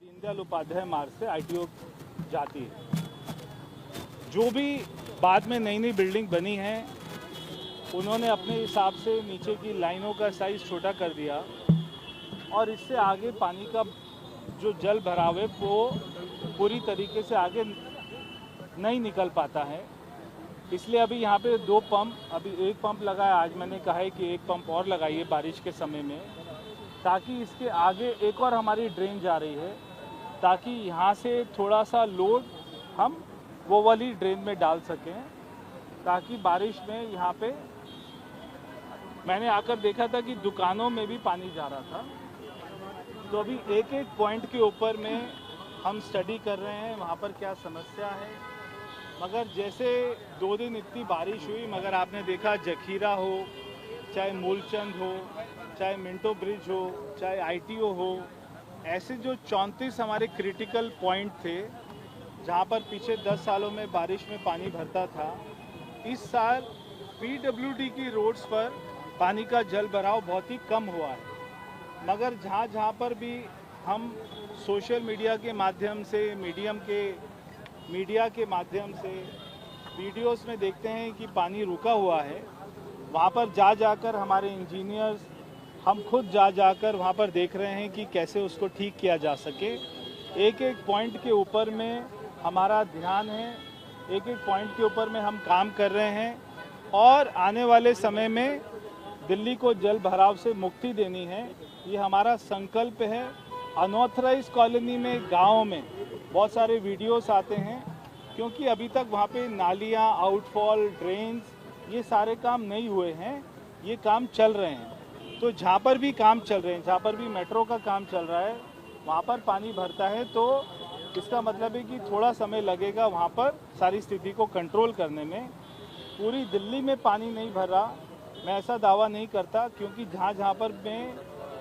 दीनदयाल उपाध्याय मार्ग से ITO जाती है। जो भी बाद में नई नई बिल्डिंग बनी है उन्होंने अपने हिसाब से नीचे की लाइनों का साइज़ छोटा कर दिया और इससे आगे पानी का जो जल भराव है वो पूरी तरीके से आगे नहीं निकल पाता है। इसलिए अभी यहाँ पे दो पंप, अभी एक पंप लगाया, आज मैंने कहा है कि एक पंप और लगाइए बारिश के समय में, ताकि इसके आगे एक और हमारी ड्रेन जा रही है, ताकि यहाँ से थोड़ा सा लोड हम वो वाली ड्रेन में डाल सकें, ताकि बारिश में यहाँ पे मैंने आकर देखा था कि दुकानों में भी पानी जा रहा था। तो अभी एक एक पॉइंट के ऊपर में हम स्टडी कर रहे हैं वहाँ पर क्या समस्या है। मगर जैसे 2 दिन इतनी बारिश हुई, मगर आपने देखा जखीरा हो, चाहे मूलचंद हो, चाहे मिंटो ब्रिज हो, चाहे ITO हो, ऐसे जो 34 हमारे क्रिटिकल पॉइंट थे जहाँ पर पिछले 10 सालों में बारिश में पानी भरता था, इस साल PWD की रोड्स पर पानी का जल भराव बहुत ही कम हुआ है। मगर जहाँ जहाँ पर भी हम सोशल मीडिया के माध्यम से, मीडिया के माध्यम से वीडियोस में देखते हैं कि पानी रुका हुआ है, वहाँ पर जाकर हमारे इंजीनियर्स, हम खुद जाकर वहाँ पर देख रहे हैं कि कैसे उसको ठीक किया जा सके। एक एक पॉइंट के ऊपर में हमारा ध्यान है, एक एक पॉइंट के ऊपर में हम काम कर रहे हैं और आने वाले समय में दिल्ली को जल भराव से मुक्ति देनी है, ये हमारा संकल्प है। अनऑथराइज कॉलोनी में, गाँव में बहुत सारे वीडियोस आते हैं, क्योंकि अभी तक वहाँ पे नालियाँ, आउटफॉल, ड्रेन्स, ये सारे काम नहीं हुए हैं, ये काम चल रहे हैं। तो जहाँ पर भी काम चल रहे हैं, जहाँ पर भी मेट्रो का काम चल रहा है, वहाँ पर पानी भरता है, तो इसका मतलब है कि थोड़ा समय लगेगा वहाँ पर सारी स्थिति को कंट्रोल करने में। पूरी दिल्ली में पानी नहीं भर रहा, मैं ऐसा दावा नहीं करता, क्योंकि जहाँ पर में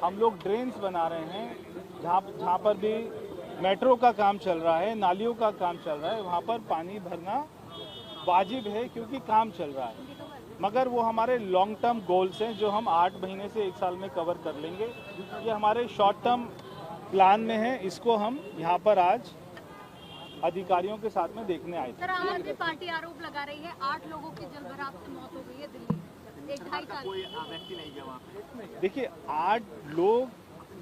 हम लोग ड्रेन्स बना रहे हैं, जहाँ पर भी मेट्रो का काम चल रहा है, नालियों का काम चल रहा है, वहाँ पर पानी भरना वाजिब है, क्योंकि काम चल रहा है। मगर वो हमारे लॉन्ग टर्म गोल्स हैं जो हम 8 महीने से 1 साल में कवर कर लेंगे। ये हमारे शॉर्ट टर्म प्लान में है, इसको हम यहाँ पर आज अधिकारियों के साथ में देखने आए थे। सर, आम आदमी पार्टी आरोप लगा रही है 8 लोगों की जलभराव से मौत हो गई है दिल्ली में, 1-2.5 साल कोई व्यक्ति नहीं गया वहाँ पे। देखिए, 8 लोग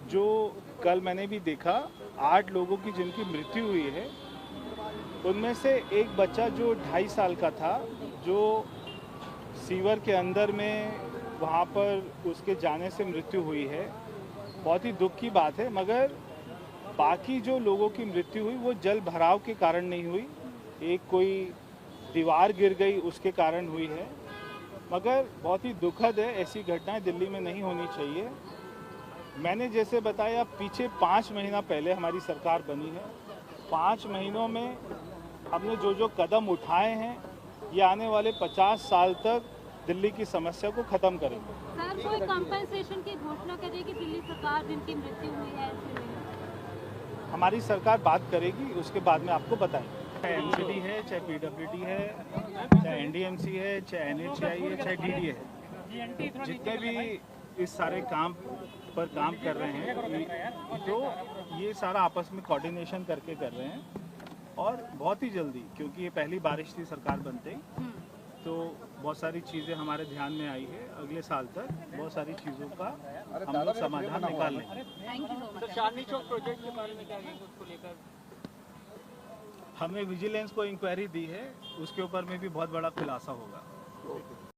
जो कल मैंने भी देखा, 8 लोगों की जिनकी मृत्यु हुई है, उनमें से एक बच्चा जो 2.5 साल का था, जो सीवर के अंदर में वहाँ पर उसके जाने से मृत्यु हुई है। बहुत ही दुख की बात है। मगर बाकी जो लोगों की मृत्यु हुई वो जल भराव के कारण नहीं हुई, एक कोई दीवार गिर गई उसके कारण हुई है। मगर बहुत ही दुखद है, ऐसी घटनाएं दिल्ली में नहीं होनी चाहिए। मैंने जैसे बताया, पीछे 5 महीना पहले हमारी सरकार बनी है। 5 महीनों में हमने जो कदम उठाए हैं, ये आने वाले 50 साल तक दिल्ली की समस्या को खत्म करेंगे। सर, कोई कंपनसेशन की घोषणा करेगी दिल्ली सरकार जिनकी मृत्यु हुई है? हमारी सरकार बात करेगी, उसके बाद में आपको बताएंगे। चाहे NCD है, चाहे PWD है, चाहे NDMC है, चाहे NHAI है, चाहे DD है, जितने भी इस सारे काम पर काम कर रहे हैं, तो ये सारा आपस में कोऑर्डिनेशन करके कर रहे हैं। और बहुत ही जल्दी, क्योंकि ये पहली बारिश थी सरकार बनते ही, तो बहुत सारी चीज़ें हमारे ध्यान में आई है। अगले साल तक बहुत सारी चीज़ों का हम लोग समाधान निकाल लेंगे। तो चांदनी चौक प्रोजेक्ट के बारे में क्या कहेंगे, उसको लेकर? हमने विजिलेंस को इंक्वायरी दी है, उसके ऊपर में भी बहुत बड़ा खुलासा होगा।